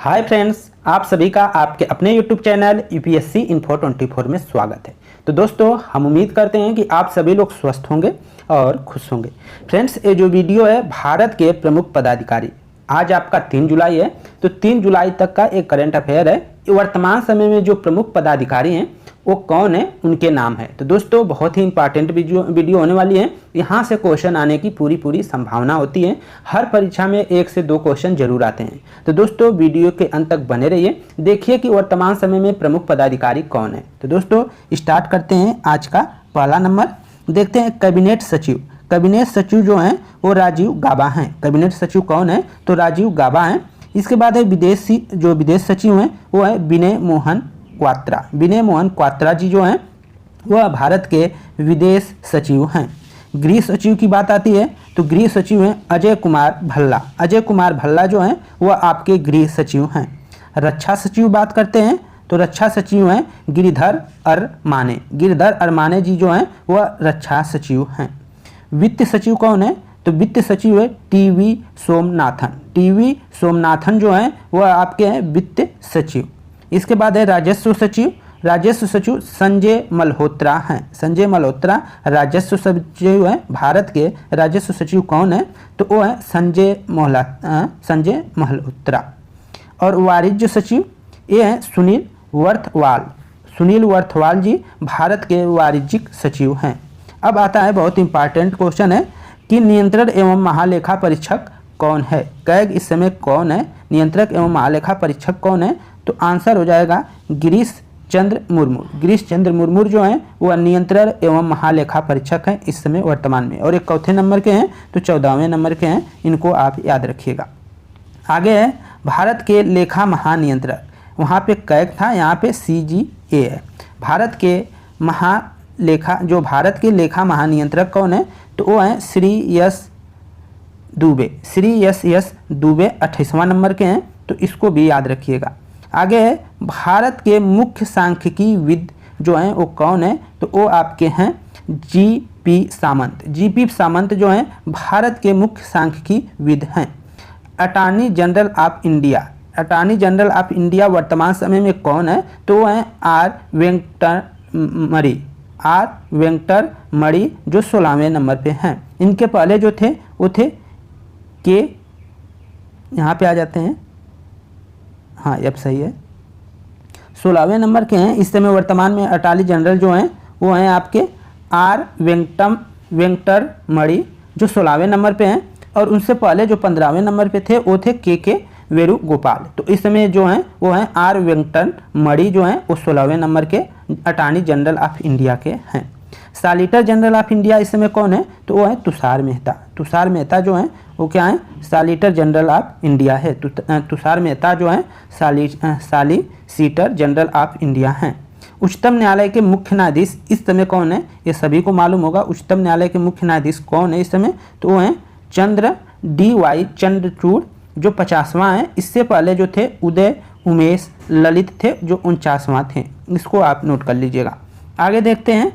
Hi friends, आप सभी का आपके अपने YouTube चैनल यूपीएससी इन्फो 24 में स्वागत है। तो दोस्तों, हम उम्मीद करते हैं कि आप सभी लोग स्वस्थ होंगे और खुश होंगे। फ्रेंड्स, ये जो वीडियो है भारत के प्रमुख पदाधिकारी, आज आपका 3 जुलाई है, तो 3 जुलाई तक का एक करंट अफेयर है। वर्तमान समय में जो प्रमुख पदाधिकारी हैं वो कौन है, उनके नाम है। तो दोस्तों, बहुत ही इंपॉर्टेंट वीडियो होने वाली है। यहाँ से क्वेश्चन आने की पूरी संभावना होती है। हर परीक्षा में 1 से 2 क्वेश्चन जरूर आते हैं। तो दोस्तों, वीडियो के अंत तक बने रहिए, देखिए कि वर्तमान समय में प्रमुख पदाधिकारी कौन है। तो दोस्तों, स्टार्ट करते हैं। आज का पहला नंबर देखते हैं, कैबिनेट सचिव। कैबिनेट सचिव जो हैं वो राजीव गाबा हैं। कैबिनेट सचिव कौन है, तो राजीव गाबा हैं। इसके बाद है विदेश सचिव हैं वो है विनय मोहन क्वात्रा। विनय मोहन क्वात्रा जी जो हैं वह भारत के विदेश सचिव हैं। गृह सचिव की बात आती है तो गृह सचिव हैं अजय कुमार भल्ला। अजय कुमार भल्ला जो हैं वह आपके गृह सचिव हैं। रक्षा सचिव बात करते हैं तो रक्षा सचिव हैं गिरिधर अरमाने। गिरिधर अरमाने जी जो हैं वह रक्षा सचिव हैं। वित्त सचिव कौन है, तो वित्त सचिव है टीवी सोमनाथन। टीवी सोमनाथन जो हैं वह आपके हैं वित्त सचिव। इसके बाद है राजस्व सचिव। राजस्व सचिव संजय मल्होत्रा हैं। संजय मल्होत्रा राजस्व सचिव हैं। भारत के राजस्व सचिव कौन है, तो वो है संजय मल्होत्रा। और वाणिज्य सचिव ये हैं सुनील वर्थवाल। सुनील वर्थवाल जी भारत के वाणिज्यिक सचिव हैं। अब आता है बहुत इंपॉर्टेंट क्वेश्चन है कि नियंत्रक एवं महालेखा परीक्षक कौन है। कैग इस समय कौन है, नियंत्रक एवं महालेखा परीक्षक कौन है, तो आंसर हो जाएगा गिरीश चंद्र मुर्मू। गिरीश चंद्र मुर्मू जो हैं वह नियंत्रक एवं महालेखा परीक्षक हैं इस समय वर्तमान में। और एक चौथे नंबर के हैं तो 14वें नंबर के हैं, इनको आप याद रखिएगा। आगे है भारत के लेखा महानियंत्रक। वहाँ पे कैग था, यहाँ पे CGA है। भारत के लेखा महानियंत्रक कौन है, तो वो है श्री एस दुबे। श्री एस दुबे 28वां नंबर के हैं, तो इसको भी याद रखिएगा। आगे है भारत के मुख्य सांख्यिकीविद जो हैं वो कौन है, तो वो आपके हैं GP सामंत। GP सामंत जो हैं भारत के मुख्य सांख्यिकीविद हैं। Attorney general of India. Attorney general of India वर्तमान समय में कौन है, तो वो हैं R वेंकटरमणि जो 16वें नंबर पे हैं। इनके पहले जो थे वो थे के, यहाँ पे आ जाते हैं, हाँ अब सही है, 16वें नंबर के हैं। इस समय वर्तमान में अटॉर्नी जनरल जो हैं वो हैं आपके R वेंकटरमणि जो 16वें नंबर पे हैं। और उनसे पहले जो 15वें नंबर पे थे वो थे के वेणुगोपाल। तो इस समय जो हैं वो हैं R वेंकटरमणि जो हैं वो 16वें नंबर के अटॉर्नी जनरल ऑफ इंडिया के हैं। सॉलिसिटर जनरल ऑफ इंडिया इस समय कौन है, तो वो है तुषार मेहता। तुषार मेहता जो हैं वो क्या है, सॉलिसिटर जनरल ऑफ इंडिया है। तुषार मेहता जो है सॉलिसिटर जनरल ऑफ इंडिया हैं। उच्चतम न्यायालय के मुख्य न्यायाधीश इस समय कौन है, ये सभी को मालूम होगा। उच्चतम न्यायालय के मुख्य न्यायाधीश कौन है इस समय, तो वो हैं DY चंद्रचूड़ जो 50वां है। इससे पहले जो थे उदय उमेश ललित थे जो 49वां थे। इसको आप नोट कर लीजिएगा। आगे देखते हैं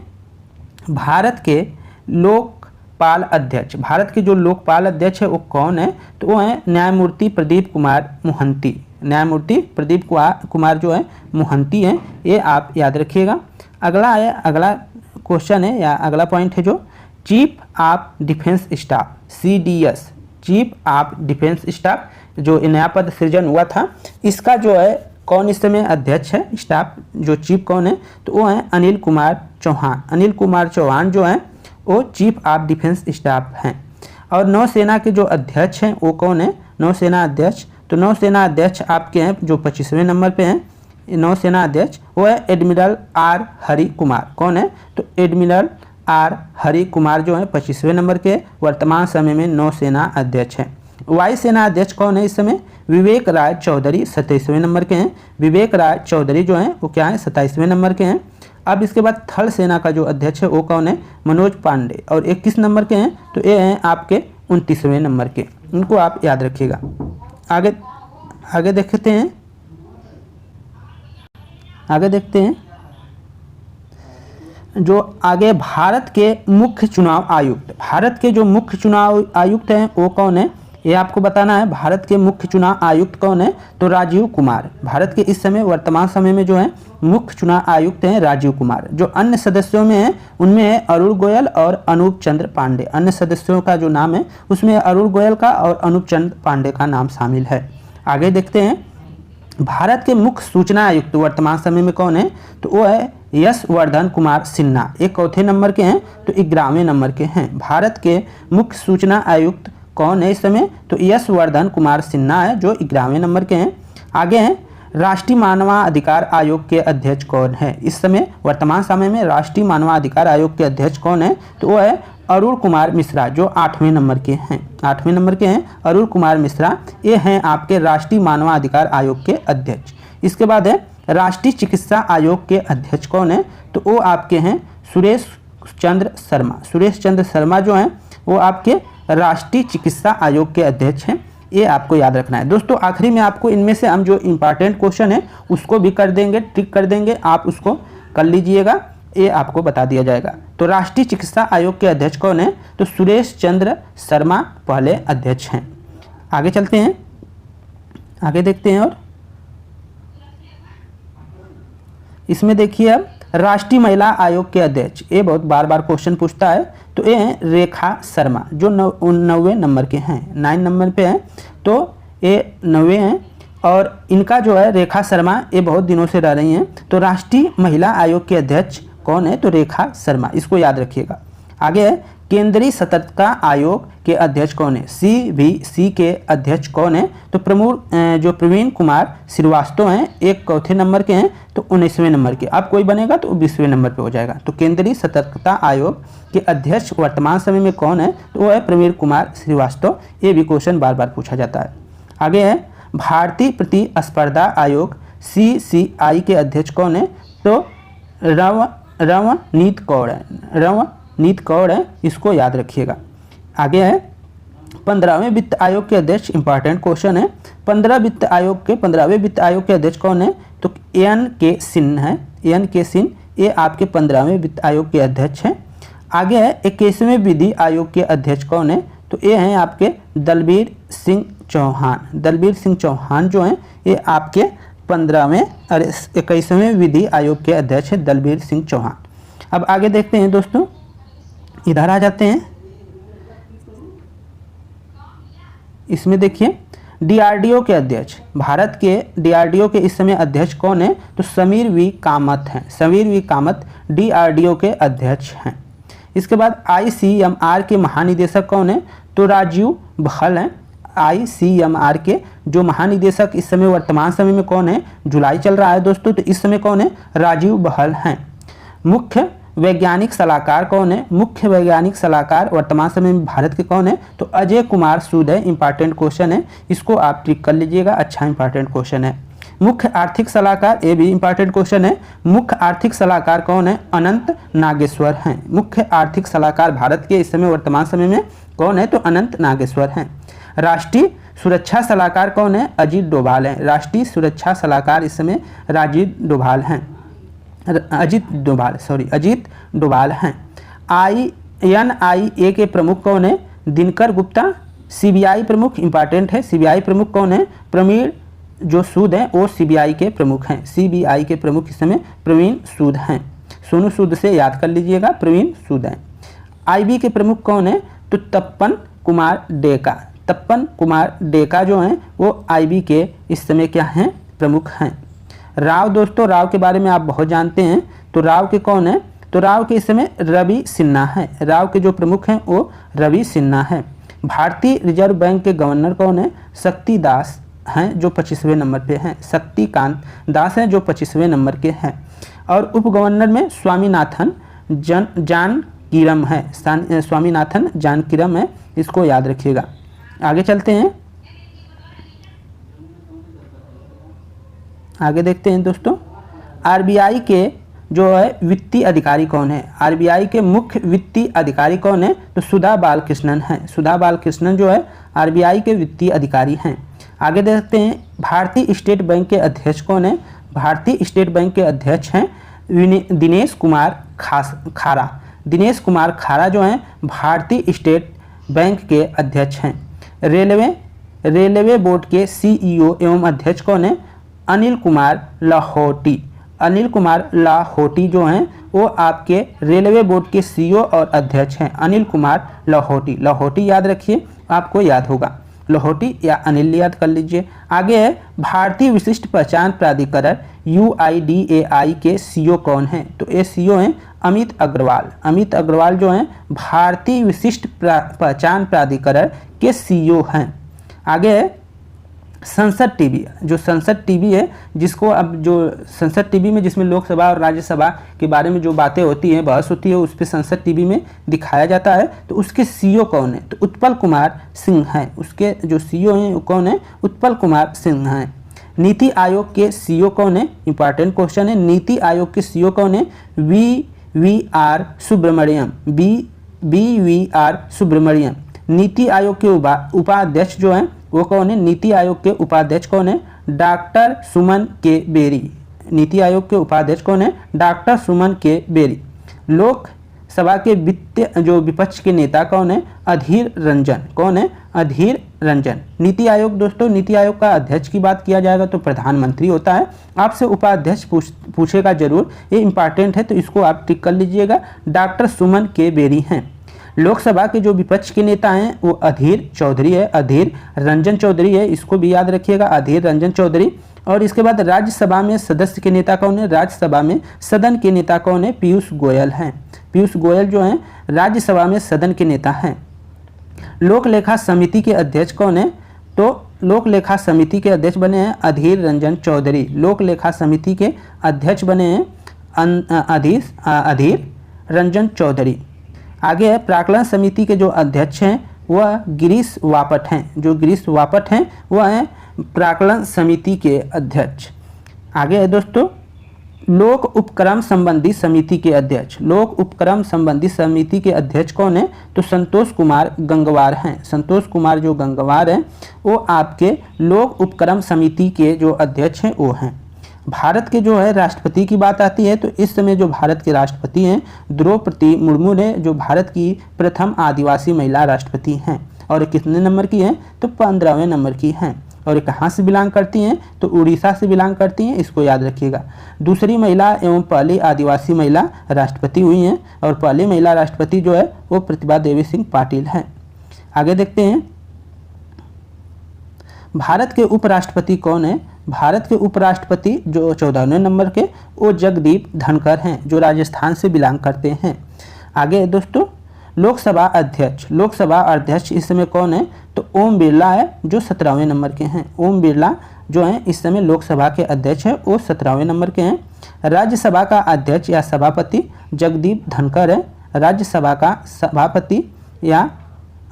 भारत के लोकपाल अध्यक्ष। भारत के जो लोकपाल अध्यक्ष है वो कौन है, तो वो है न्यायमूर्ति प्रदीप कुमार मोहंती। न्यायमूर्ति प्रदीप कुमार जो है मोहंती हैं, ये आप याद रखिएगा। अगला क्वेश्चन है या अगला पॉइंट है जो chief of defence staff CDS। Chief of defence staff जो नया पद सृजन हुआ था, इसका जो है कौन इस समय अध्यक्ष है, स्टाफ जो चीफ कौन है, तो वो है अनिल कुमार चौहान। अनिल कुमार चौहान जो हैं वो चीफ ऑफ डिफेंस स्टाफ हैं। और नौसेना के जो अध्यक्ष हैं वो कौन है, नौसेना अध्यक्ष, तो नौसेना अध्यक्ष आपके हैं जो 25वें नंबर पे हैं। नौसेना अध्यक्ष वो है एडमिरल R हरि कुमार। कौन है, तो एडमिरल R हरि कुमार जो है 25वें नंबर के वर्तमान समय में नौसेना अध्यक्ष हैं। वायुसेना अध्यक्ष कौन है इस समय, विवेक राय चौधरी 27वें नंबर के हैं। विवेक राय चौधरी जो हैं वो क्या है, 27वें नंबर के हैं। अब इसके बाद थल सेना का जो अध्यक्ष है वो कौन है, मनोज पांडे, और 21 नंबर के हैं, तो ये हैं आपके 29वें नंबर के। इनको आप याद रखिएगा। आगे देखते हैं जो आगे भारत के मुख्य चुनाव आयुक्त। भारत के जो मुख्य चुनाव आयुक्त हैं वो कौन है, ये आपको बताना है। भारत के मुख्य चुनाव आयुक्त कौन है? तो राजीव कुमार। भारत के इस समय वर्तमान समय में जो है मुख्य चुनाव आयुक्त हैं राजीव कुमार। जो अन्य सदस्यों में है उनमें है अरुण गोयल और अनूप चंद्र पांडे। अन्य सदस्यों का जो नाम है उसमें अरुण गोयल का और अनूप चंद्र पांडे का नाम शामिल है। आगे देखते हैं, भारत के मुख्य सूचना आयुक्त वर्तमान समय में कौन है? तो वो है यशवर्धन कुमार सिन्हा। ये चौथे नंबर के हैं, तो 11वें नंबर के हैं। भारत के मुख्य सूचना आयुक्त कौन है इस समय? तो यशवर्धन कुमार सिन्हा है, जो 11वें नंबर के हैं। आगे हैं, राष्ट्रीय मानवाधिकार आयोग के अध्यक्ष कौन है इस समय? वर्तमान समय में राष्ट्रीय मानवाधिकार आयोग के अध्यक्ष कौन है? तो वो है अरुण कुमार मिश्रा, जो 8वें नंबर के हैं। 8वें नंबर के हैं अरुण कुमार मिश्रा, ये हैं आपके राष्ट्रीय मानवाधिकार आयोग के अध्यक्ष। इसके बाद है राष्ट्रीय चिकित्सा आयोग के अध्यक्ष कौन है? तो वो आपके हैं सुरेश चंद्र शर्मा। सुरेश चंद्र शर्मा जो हैं वो आपके राष्ट्रीय चिकित्सा आयोग के अध्यक्ष हैं। ये आपको याद रखना है। दोस्तों आखिरी में आपको इनमें से हम जो इम्पॉर्टेंट क्वेश्चन है उसको भी कर देंगे, टिक कर देंगे, आप उसको कर लीजिएगा, ये आपको बता दिया जाएगा। तो राष्ट्रीय चिकित्सा आयोग के अध्यक्ष कौन है? तो सुरेश चंद्र शर्मा पहले अध्यक्ष हैं। आगे चलते हैं, आगे देखते हैं। और इसमें देखिए अब राष्ट्रीय महिला आयोग के अध्यक्ष, ये बहुत बार बार क्वेश्चन पूछता है, तो ये हैं रेखा शर्मा, जो 90वें नंबर के हैं, 9 नंबर पे हैं, तो ये 90 हैं। और इनका जो है रेखा शर्मा, ये बहुत दिनों से रह रही हैं। तो राष्ट्रीय महिला आयोग के अध्यक्ष कौन है? तो रेखा शर्मा, इसको याद रखिएगा। आगे है केंद्रीय सतर्कता आयोग के अध्यक्ष कौन है? CVC के अध्यक्ष कौन है? तो जो प्रवीण कुमार श्रीवास्तव हैं, एक चौथे नंबर के हैं, तो 19वें नंबर के। अब कोई बनेगा तो 20वें नंबर पे हो जाएगा। तो केंद्रीय सतर्कता आयोग के अध्यक्ष वर्तमान समय में कौन है? तो वो है प्रवीण कुमार श्रीवास्तव। ये भी क्वेश्चन बार बार पूछा जाता है। आगे है भारतीय प्रतिस्पर्धा आयोग CCI के अध्यक्ष कौन है? तो रवनीत कौर है, रवनीत कौर है, इसको याद रखिएगा। आगे है 15वें वित्त आयोग के अध्यक्ष, इंपॉर्टेंट क्वेश्चन है। 15वें वित्त आयोग के अध्यक्ष कौन है? तो NK सिन्हा है, NK सिन्हा, ये आपके 15वें वित्त आयोग के अध्यक्ष हैं। आगे है 21वें विधि आयोग के अध्यक्ष कौन है? तो ये हैं आपके दलबीर सिंह चौहान। दलबीर सिंह चौहान जो हैं ये आपके 21वें विधि आयोग के अध्यक्ष हैं, दलबीर सिंह चौहान। अब आगे देखते हैं दोस्तों, इधर आ जाते हैं। इसमें देखिए DRDO के अध्यक्ष, भारत के DRDO के इस समय अध्यक्ष कौन है? तो समीर V कामत हैं। समीर V कामत DRDO के अध्यक्ष हैं। इसके बाद ICMR के महानिदेशक कौन है? तो राजीव बहल हैं। ICMR के जो महानिदेशक इस समय वर्तमान समय में कौन है? जुलाई चल रहा है दोस्तों, तो इस समय कौन है? राजीव बहल हैं। मुख्य वैज्ञानिक सलाहकार कौन है? मुख्य वैज्ञानिक सलाहकार वर्तमान समय में भारत के कौन है? तो अजय कुमार सूद है। इंपॉर्टेंट क्वेश्चन है, इसको आप टिक कर लीजिएगा, अच्छा इंपॉर्टेंट क्वेश्चन है। मुख्य आर्थिक सलाहकार, ये भी इंपॉर्टेंट क्वेश्चन है। मुख्य आर्थिक सलाहकार कौन है? अनंत नागेश्वर हैं। मुख्य आर्थिक सलाहकार भारत के इस समय वर्तमान समय में कौन है? तो अनंत नागेश्वर हैं। राष्ट्रीय सुरक्षा सलाहकार कौन है? अजीत डोभाल हैं। राष्ट्रीय सुरक्षा सलाहकार इस समय अजीत डोभाल हैं। NIA के प्रमुख कौन है? दिनकर गुप्ता। CBI प्रमुख इंपॉर्टेंट है। CBI प्रमुख कौन है? प्रवीण जो सूद हैं वो CBI के प्रमुख हैं। CBI के प्रमुख इस समय प्रवीण सूद हैं। सोनू सूद से याद कर लीजिएगा, प्रवीण सूद हैं। IB के प्रमुख कौन है? तो तपन कुमार डेका। तपन कुमार डेका जो हैं वो IB के इस समय क्या हैं? प्रमुख हैं। राव, दोस्तों राव के बारे में आप बहुत जानते हैं, तो राव के कौन है? तो राव के इस समय रवि सिन्हा है। राव के जो प्रमुख हैं वो रवि सिन्हा हैं। भारतीय रिजर्व बैंक के गवर्नर कौन है? शक्ति दास हैं, जो 25वें नंबर पे हैं। शक्तिकांत दास हैं, जो 25वें नंबर के हैं। और उप गवर्नर में स्वामीनाथन जानकीरम है। स्वामीनाथन जानकीरम है, इसको याद रखिएगा। आगे चलते हैं, आगे देखते हैं दोस्तों। RBI के जो है वित्तीय अधिकारी कौन है? RBI के मुख्य वित्तीय अधिकारी कौन है? तो सुधा बालकृष्णन हैं। सुधा बालकृष्णन जो है RBI के वित्तीय अधिकारी हैं। आगे देखते हैं, भारतीय स्टेट बैंक के अध्यक्ष कौन है? भारतीय स्टेट बैंक के अध्यक्ष हैं दिनेश कुमार खारा। दिनेश कुमार खारा जो हैं भारतीय स्टेट बैंक के अध्यक्ष हैं। रेलवे बोर्ड के सीईओ एवं अध्यक्ष कौन है? अनिल कुमार लाहौटी। अनिल कुमार लाहौटी जो हैं वो आपके रेलवे बोर्ड के सीईओ और अध्यक्ष हैं, अनिल कुमार लाहौटी। लाहौटी याद रखिए, आपको याद होगा, लाहौटी या अनिल याद कर लीजिए। आगे है भारतीय विशिष्ट पहचान प्राधिकरण UIDAI के सीईओ कौन हैं? तो ये सीईओ हैं अमित अग्रवाल। अमित अग्रवाल जो हैं भारतीय विशिष्ट पहचान प्राधिकरण के सीईओ हैं। आगे है संसद टीवी। जो संसद टीवी है, जिसको अब जो संसद टीवी में जिसमें लोकसभा और राज्यसभा के बारे में जो बातें होती हैं, बहस होती है, उस पर संसद टीवी में दिखाया जाता है। तो उसके सीईओ कौन है? तो उत्पल कुमार सिंह हैं। उसके जो सीईओ हैं वो कौन है? उत्पल कुमार सिंह हैं। नीति आयोग के सीईओ कौन है? इंपॉर्टेंट क्वेश्चन है। नीति आयोग के सीईओ कौन है? VVR सुब्रमण्यम। BVR सुब्रमण्यम। नीति आयोग के उपाध्यक्ष जो हैं वो कौन है? नीति आयोग के उपाध्यक्ष कौन है? डॉक्टर सुमन के बेरी। नीति आयोग के उपाध्यक्ष कौन है? डॉक्टर सुमन के बेरी। लोकसभा के विपक्ष के नेता कौन है? अधीर रंजन। कौन है? अधीर रंजन। नीति आयोग, दोस्तों नीति आयोग का अध्यक्ष की बात किया जाएगा तो प्रधानमंत्री होता है। आपसे उपाध्यक्ष पूछेगा जरूर, ये इंपॉर्टेंट है, तो इसको आप टिक कर लीजिएगा। डॉक्टर सुमन के बेरी हैं। लोकसभा के जो विपक्ष के नेता हैं वो अधीर चौधरी है, अधीर रंजन चौधरी है, इसको भी याद रखिएगा, अधीर रंजन चौधरी। और इसके बाद राज्यसभा में सदस्य के नेता कौन है? राज्यसभा में सदन के नेता कौन है? पीयूष गोयल हैं। पीयूष गोयल जो हैं राज्यसभा में सदन के नेता हैं। लोक लेखा समिति के अध्यक्ष कौन है? तो लोक लेखा समिति के अध्यक्ष बने हैं अधीर रंजन चौधरी। लोक लेखा समिति के अध्यक्ष बने हैं अधीर रंजन चौधरी। आगे है प्राक्कलन समिति के जो अध्यक्ष हैं वह गिरीश बापट हैं। जो गिरीश बापट हैं वह हैं प्राक्कलन समिति के अध्यक्ष। आगे है दोस्तों लोक उपक्रम संबंधी समिति के अध्यक्ष। लोक उपक्रम संबंधी समिति के अध्यक्ष कौन है? तो संतोष कुमार गंगवार हैं। संतोष कुमार जो गंगवार हैं वो आपके लोक उपक्रम समिति के जो अध्यक्ष हैं वो हैं। भारत के जो है राष्ट्रपति की बात आती है तो इस समय जो भारत के राष्ट्रपति हैं द्रौपदी मुर्मू ने, जो भारत की प्रथम आदिवासी महिला राष्ट्रपति हैं। और ये कितने नंबर की हैं? तो 15वें नंबर की हैं। और ये कहाँ से बिलोंग करती हैं? तो उड़ीसा से बिलोंग करती हैं, इसको याद रखिएगा। दूसरी महिला एवं पहली आदिवासी महिला राष्ट्रपति हुई हैं। और पहली महिला राष्ट्रपति जो है वो प्रतिभा देवी सिंह पाटिल हैं। आगे देखते हैं भारत के उपराष्ट्रपति कौन है? भारत के उपराष्ट्रपति जो 14वें नंबर के वो जगदीप धनखड़ हैं, जो राजस्थान से बिलोंग करते हैं। आगे दोस्तों लोकसभा अध्यक्ष। लोकसभा अध्यक्ष इस समय कौन है? तो ओम बिरला है, जो 17वें नंबर के हैं। ओम बिरला जो हैं इस समय लोकसभा के अध्यक्ष हैं, वो 17वें नंबर के हैं। राज्यसभा का अध्यक्ष या सभापति जगदीप धनखड़ है। राज्यसभा का सभापति या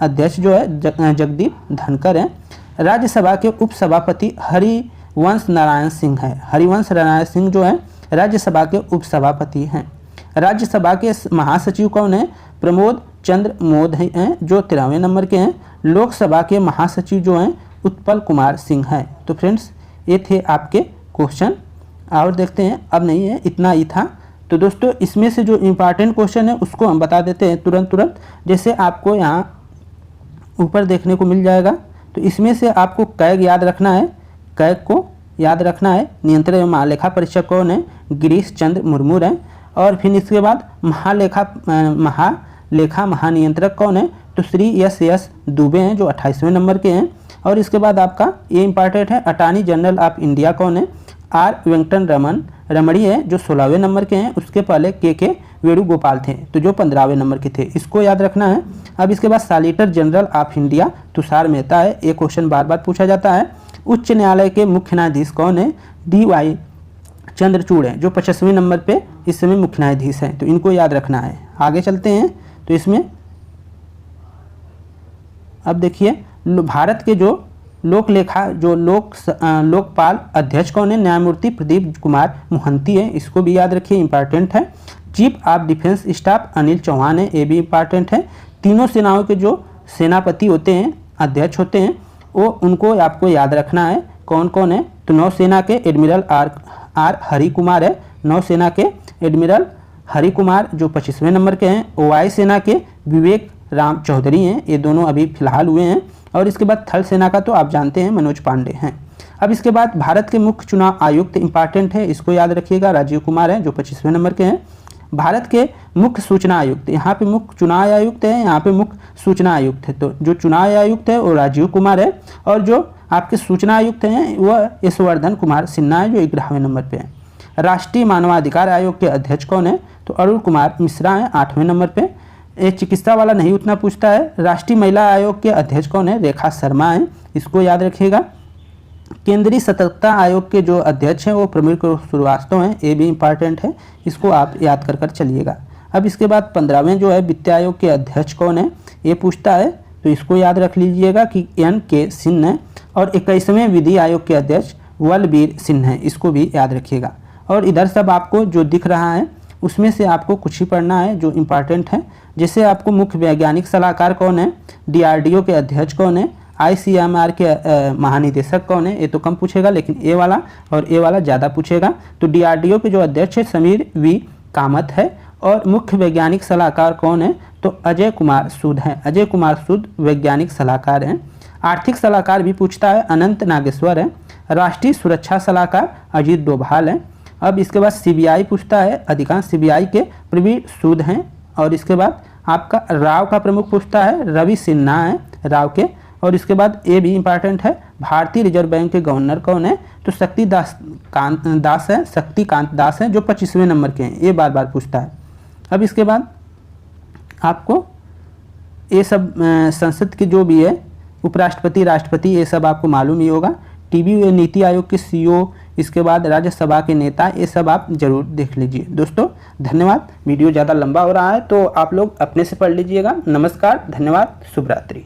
अध्यक्ष जो है जगदीप धनखड़ है। राज्यसभा के उपसभापति हरिवंश नारायण सिंह है। हरिवंश नारायण सिंह जो है राज्यसभा के उपसभापति हैं। राज्यसभा के महासचिव कौन है? प्रमोद चंद्र मोद हैं, जो 13वें नंबर के हैं। लोकसभा के महासचिव जो हैं उत्पल कुमार सिंह हैं। तो फ्रेंड्स ये थे आपके क्वेश्चन, और देखते हैं, अब नहीं है, इतना ही था। तो दोस्तों इसमें से जो इम्पॉर्टेंट क्वेश्चन है उसको हम बता देते हैं तुरंत। जैसे आपको यहाँ ऊपर देखने को मिल जाएगा, तो इसमें से आपको कैग याद रखना है। कैग को याद रखना है। नियंत्रक एवं महालेखा परीक्षक कौन है? गिरीश चंद्र मुर्मू हैं। और फिर इसके बाद महालेखा महानियंत्रक कौन है? तो श्री एस दुबे हैं, जो 28वें नंबर के हैं। और इसके बाद आपका ये इंपॉर्टेंट है, अटॉर्नी जनरल ऑफ इंडिया कौन है? आर वेंकटन रमणी है, जो 16वें नंबर के हैं। उसके पहले के वेणुगोपाल थे, तो जो 15वें नंबर के थे, इसको याद रखना है। अब इसके बाद solicitor general of India Tushar Mehta है। ये क्वेश्चन बार बार पूछा जाता है। उच्च न्यायालय के मुख्य न्यायाधीश कौन है? DY चंद्रचूड़ हैं, जो 25वें नंबर पे इस समय मुख्य न्यायाधीश हैं, तो इनको याद रखना है। आगे चलते हैं, तो इसमें अब देखिए भारत के जो लोकपाल अध्यक्ष कौन है? न्यायमूर्ति प्रदीप कुमार मोहंती है, इसको भी याद रखिए, इंपॉर्टेंट है। Chief of defence staff Anil Chauhan है, ये भी इंपॉर्टेंट है। तीनों सेनाओं के जो सेनापति होते हैं, अध्यक्ष होते हैं, वो उनको आपको याद रखना है। कौन कौन है? तो नौसेना के एडमिरल आर हरि कुमार है, नौसेना के एडमिरल हरि कुमार, जो 25वें नंबर के हैं। वायुसेना के विवेक राम चौधरी हैं, ये दोनों अभी फिलहाल हुए हैं। और इसके बाद थल सेना का तो आप जानते हैं मनोज पांडे हैं। अब इसके बाद भारत के मुख्य चुनाव आयुक्त इंपॉर्टेंट है, इसको याद रखिएगा, राजीव कुमार है जो 25वें नंबर के हैं। भारत के मुख्य सूचना आयुक्त, यहाँ पे मुख्य चुनाव आयुक्त है, यहाँ पे मुख्य सूचना आयुक्त है, तो जो चुनाव आयुक्त है वो राजीव कुमार है और जो आपके सूचना आयुक्त हैं वह यशवर्धन कुमार सिन्हा है जो 11वें नंबर पे है। राष्ट्रीय मानवाधिकार आयोग के अध्यक्ष कौन है, तो अरुण कुमार मिश्रा हैं 8वें नंबर पे। ये चिकित्सा वाला नहीं उतना पूछता है। राष्ट्रीय महिला आयोग के अध्यक्ष कौन है, रेखा शर्मा हैं, इसको याद रखिएगा। केंद्रीय सतर्कता आयोग के जो अध्यक्ष हैं वो प्रमुख श्रीवास्तव हैं, ये भी इंपॉर्टेंट है, इसको आप याद कर चलिएगा। अब इसके बाद 15वें जो है वित्त आयोग के अध्यक्ष कौन है ये पूछता है, तो इसको याद रख लीजिएगा कि NK सिन्हा है। और 21वें विधि आयोग के अध्यक्ष बलबीर सिंह हैं, इसको भी याद रखिएगा। और इधर सब आपको जो दिख रहा है उसमें से आपको कुछ ही पढ़ना है जो इम्पॉर्टेंट है। जैसे आपको मुख्य वैज्ञानिक सलाहकार कौन है, DRDO के अध्यक्ष कौन है, ICMR के महानिदेशक कौन है, ये तो कम पूछेगा, लेकिन ये वाला और ये वाला ज़्यादा पूछेगा। तो DRDO के जो अध्यक्ष है समीर V कामत है। और मुख्य वैज्ञानिक सलाहकार कौन है, तो अजय कुमार सूद हैं, अजय कुमार सूद वैज्ञानिक सलाहकार हैं। आर्थिक सलाहकार भी पूछता है, अनंत नागेश्वर है। राष्ट्रीय सुरक्षा सलाहकार अजीत डोभाल हैं। अब इसके बाद CBI पूछता है, अधिकांश CBI के प्रवीण सूद हैं। और इसके बाद आपका राव का प्रमुख पूछता है, रवि सिन्हा है राव के। और इसके बाद ये भी इंपॉर्टेंट है, भारतीय रिजर्व बैंक के गवर्नर कौन है, तो शक्तिकांत दास हैं जो 25वें नंबर के हैं, ये बार बार पूछता है। अब इसके बाद आपको ये सब संसद की जो भी है उपराष्ट्रपति राष्ट्रपति ये सब आपको मालूम ही होगा। TB नीति आयोग के CEO, इसके बाद राज्यसभा के नेता, ये सब आप जरूर देख लीजिए। दोस्तों धन्यवाद, वीडियो ज़्यादा लंबा हो रहा है तो आप लोग अपने से पढ़ लीजिएगा। नमस्कार, धन्यवाद, शुभ रात्रि।